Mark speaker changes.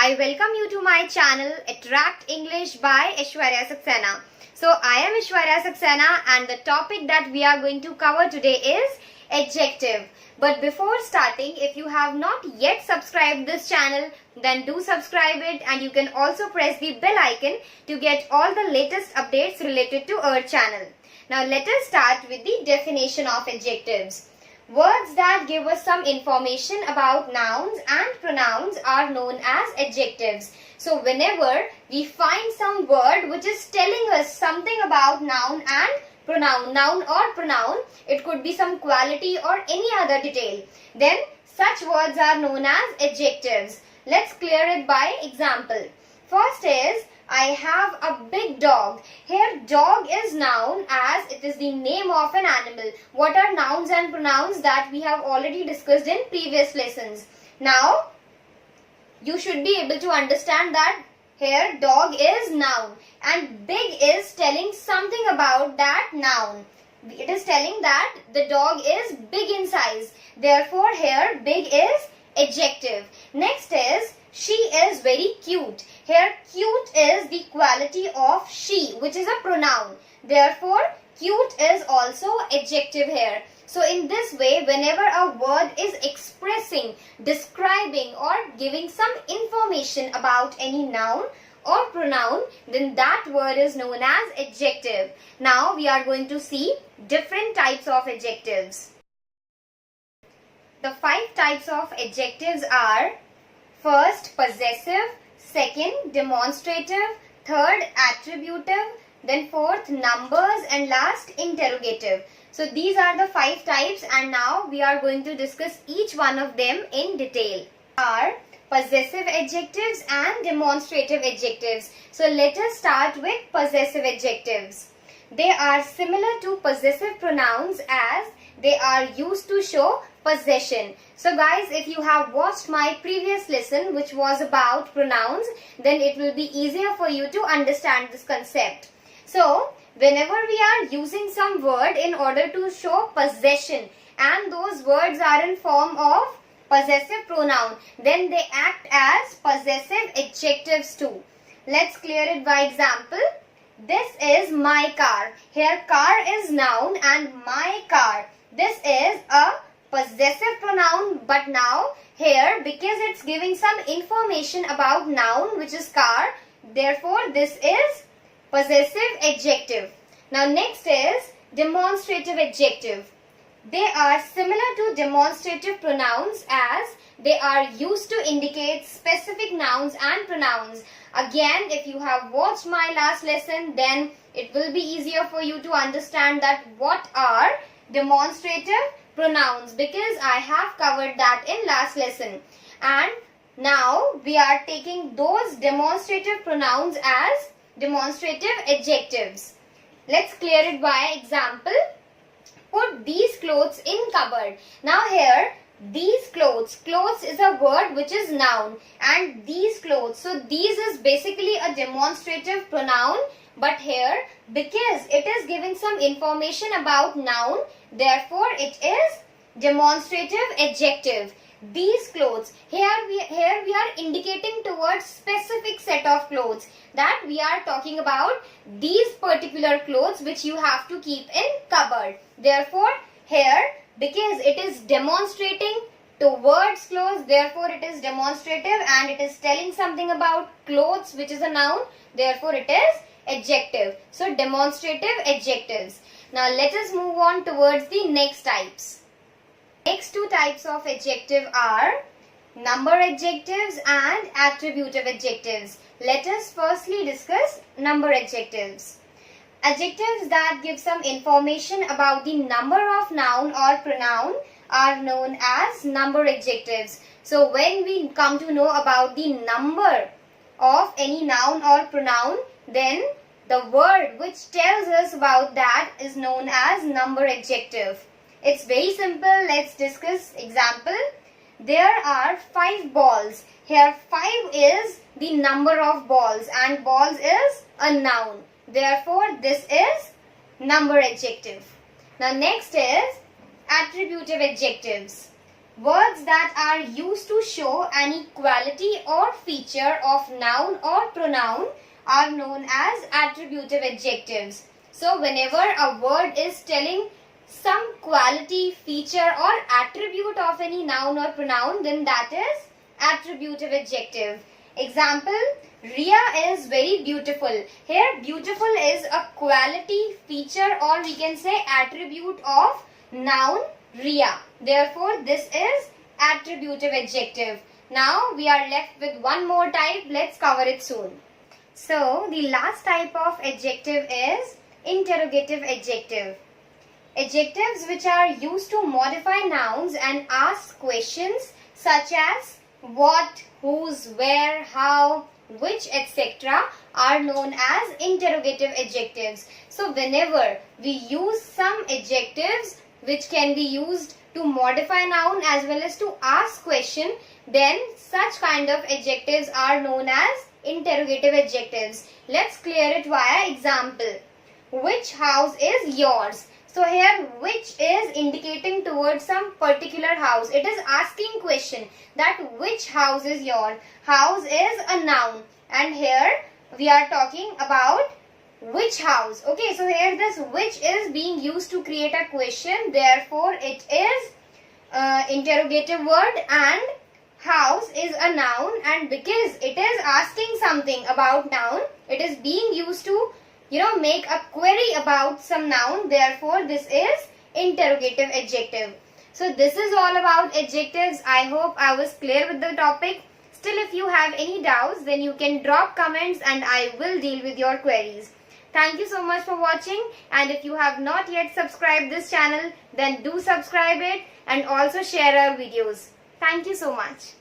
Speaker 1: I welcome you to my channel Attract English by Aishwarya Saxena. So I am Aishwarya Saxena and the topic that we are going to cover today is adjective. But before starting, if you have not yet subscribed this channel, then do subscribe it, and you can also press the bell icon to get all the latest updates related to our channel. Now let us start with the definition of adjectives. Words that give us some information about nouns and pronouns are known as adjectives. So whenever we find some word which is telling us something about noun and pronoun, noun or pronoun, it could be some quality or any other detail, then such words are known as adjectives. Let's clear it by example. First is, I have a big dog. Here dog is noun as it is the name of an animal. What are nouns and pronouns that we have already discussed in previous lessons. Now you should be able to understand that here dog is noun and big is telling something about that noun. It is telling that the dog is big in size. Therefore here big is adjective. Next is, she is very cute. Here cute is the quality of she, which is a pronoun. Therefore cute is also adjective here. So in this way, whenever a word is expressing, describing or giving some information about any noun or pronoun, then that word is known as adjective. Now we are going to see different types of adjectives. The 5 types of adjectives are: first, possessive; second, demonstrative; third, attributive; then fourth, numbers; and last, interrogative. So these are the 5 types, and now we are going to discuss each one of them in detail. Are possessive adjectives and demonstrative adjectives. So let us start with possessive adjectives. They are similar to possessive pronouns as they are used to show possession. So guys, if you have watched my previous lesson which was about pronouns, then it will be easier for you to understand this concept. So whenever we are using some word in order to show possession and those words are in form of possessive pronoun, then they act as possessive adjectives too. Let's clear it by example. This is my car. Here car is noun and my car. This is a possessive pronoun, but now here because it's giving some information about noun which is car, therefore this is possessive adjective. Now next is demonstrative adjective. They are similar to demonstrative pronouns as they are used to indicate specific nouns and pronouns. Again, if you have watched my last lesson, then it will be easier for you to understand that what are demonstrative pronouns, because I have covered that in last lesson. And now we are taking those demonstrative pronouns as demonstrative adjectives. Let's clear it by example. Put these clothes in cupboard. Now here these clothes is a word which is noun, and these clothes, so these is basically a demonstrative pronoun, but here because it is giving some information about noun, therefore it is demonstrative adjective. These clothes, here we are indicating towards specific set of clothes, that we are talking about these particular clothes which you have to keep in cupboard. Therefore here because it is demonstrating towards clothes, therefore it is demonstrative, and it is telling something about clothes which is a noun, therefore it is adjective. So demonstrative adjectives. Now let us move on towards the next types. Next 2 types of adjective are number adjectives and attributive adjectives. Let us firstly discuss number adjectives. Adjectives that give some information about the number of noun or pronoun are known as number adjectives. So when we come to know about the number of any noun or pronoun, then the word which tells us about that is known as number adjective. It's very simple. Let's discuss example. There are 5 balls. Here 5 is the number of balls and balls is a noun. Therefore this is number adjective. Now next is attributive adjectives. Words that are used to show any quality or feature of noun or pronoun are known as attributive adjectives. So whenever a word is telling some quality, feature or attribute of any noun or pronoun, then that is attributive adjective. Example, Ria is very beautiful. Here beautiful is a quality, feature or we can say attribute of noun Ria. Therefore this is attributive adjective. Now we are left with one more type. Let's cover it soon. So the last type of adjective is interrogative adjective. Adjectives which are used to modify nouns and ask questions such as what, whose, where, how, which, etc. are known as interrogative adjectives. So whenever we use some adjectives which can be used to modify noun as well as to ask question, then such kind of adjectives are known as interrogative adjectives. Let's clear it via example. Which house is yours? So here which is indicating towards some particular house. It is asking question that which house is yours. House is a noun and here we are talking about which house. Okay, so here this which is being used to create a question. Therefore it is interrogative word and house is a noun, and because it is asking something about noun, it is being used to make a query about some noun. Therefore this is interrogative adjective. So this is all about adjectives. I hope I was clear with the topic. Still, if you have any doubts, then you can drop comments and I will deal with your queries. Thank you so much for watching, and if you have not yet subscribed this channel, then do subscribe it and also share our videos. Thank you so much.